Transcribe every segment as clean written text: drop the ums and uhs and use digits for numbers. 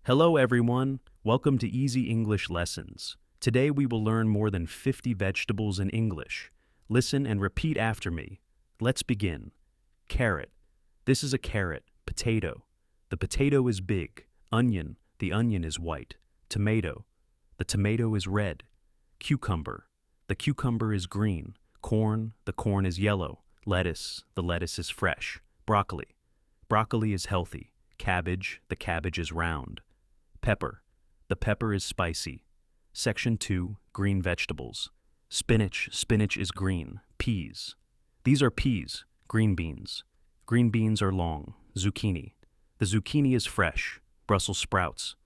Hello, everyone. Welcome to Easy English Lessons. Today we will learn more than 50 vegetables in English. Listen and repeat after me. Let's begin. Carrot. This is a carrot. Potato. The potato is big. Onion. The onion is white. Tomato. The tomato is red. Cucumber. The cucumber is green. Corn. The corn is yellow. Lettuce. The lettuce is fresh. Broccoli. Broccoli is healthy. Cabbage. The cabbage is round. Pepper. The pepper is spicy. Section 2, green vegetables. Spinach. Spinach is green. Peas. These are peas. Green beans. Green beans are long. Zucchini. The zucchini is fresh. Brussels sprouts.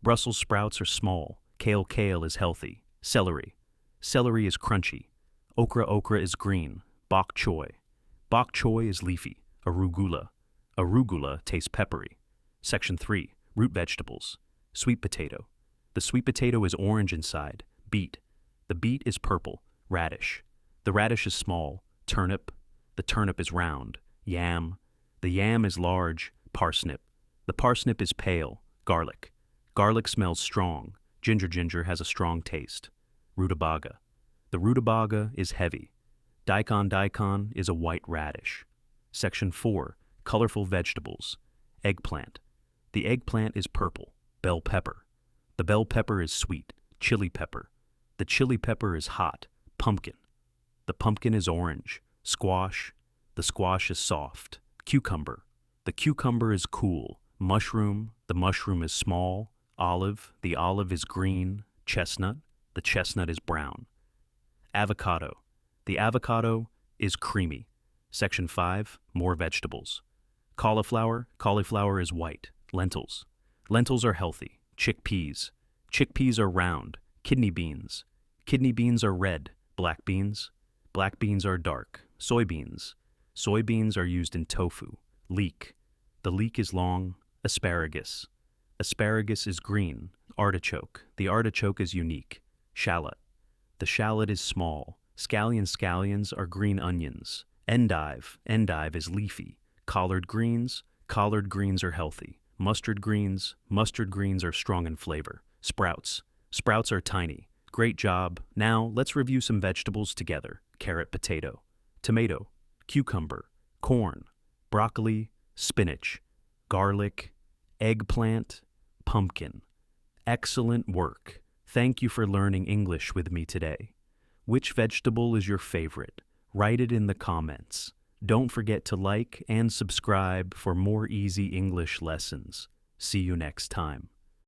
Brussels sprouts are small. Kale is healthy. Celery. Celery is crunchy. Okra is green. Bok choy. Bok choy is leafy. Arugula. Arugula tastes peppery. Section 3, root vegetables. Sweet potato. The sweet potato is orange inside. Beet. The beet is purple. Radish. The radish is small. Turnip. The turnip is round. Yam. The yam is large. Parsnip. The parsnip is pale. Garlic. Garlic smells strong. Ginger has a strong taste. Rutabaga. The rutabaga is heavy. Daikon is a white radish. Section 4, colorful vegetables. Eggplant. The eggplant is purple. Bell pepper. The bell pepper is sweet. Chili pepper. The chili pepper is hot. Pumpkin. The pumpkin is orange. Squash. The squash is soft. Cucumber. The cucumber is cool. Mushroom. The mushroom is small. Olive. The olive is green. Chestnut. The chestnut is brown. Avocado. The avocado is creamy. Section 5, more vegetables. Cauliflower. Cauliflower is white. Lentils. Lentils are healthy. Chickpeas. Chickpeas are round. Kidney beans. Kidney beans are red. Black beans. Black beans are dark. Soybeans. Soybeans are used in tofu. Leek. The leek is long. Asparagus. Asparagus is green. Artichoke. The artichoke is unique. Shallot. The shallot is small. Scallions are green onions. Endive. Endive is leafy. Collard greens are healthy. Mustard greens are strong in flavor. Sprouts are tiny. Great job. Now, let's review some vegetables together. Carrot, potato, tomato, cucumber, corn, broccoli, spinach, garlic, eggplant, pumpkin. Excellent work. Thank you for learning English with me today. Which vegetable is your favorite? Write it in the comments. Don't forget to like and subscribe for more easy English lessons. See you next time.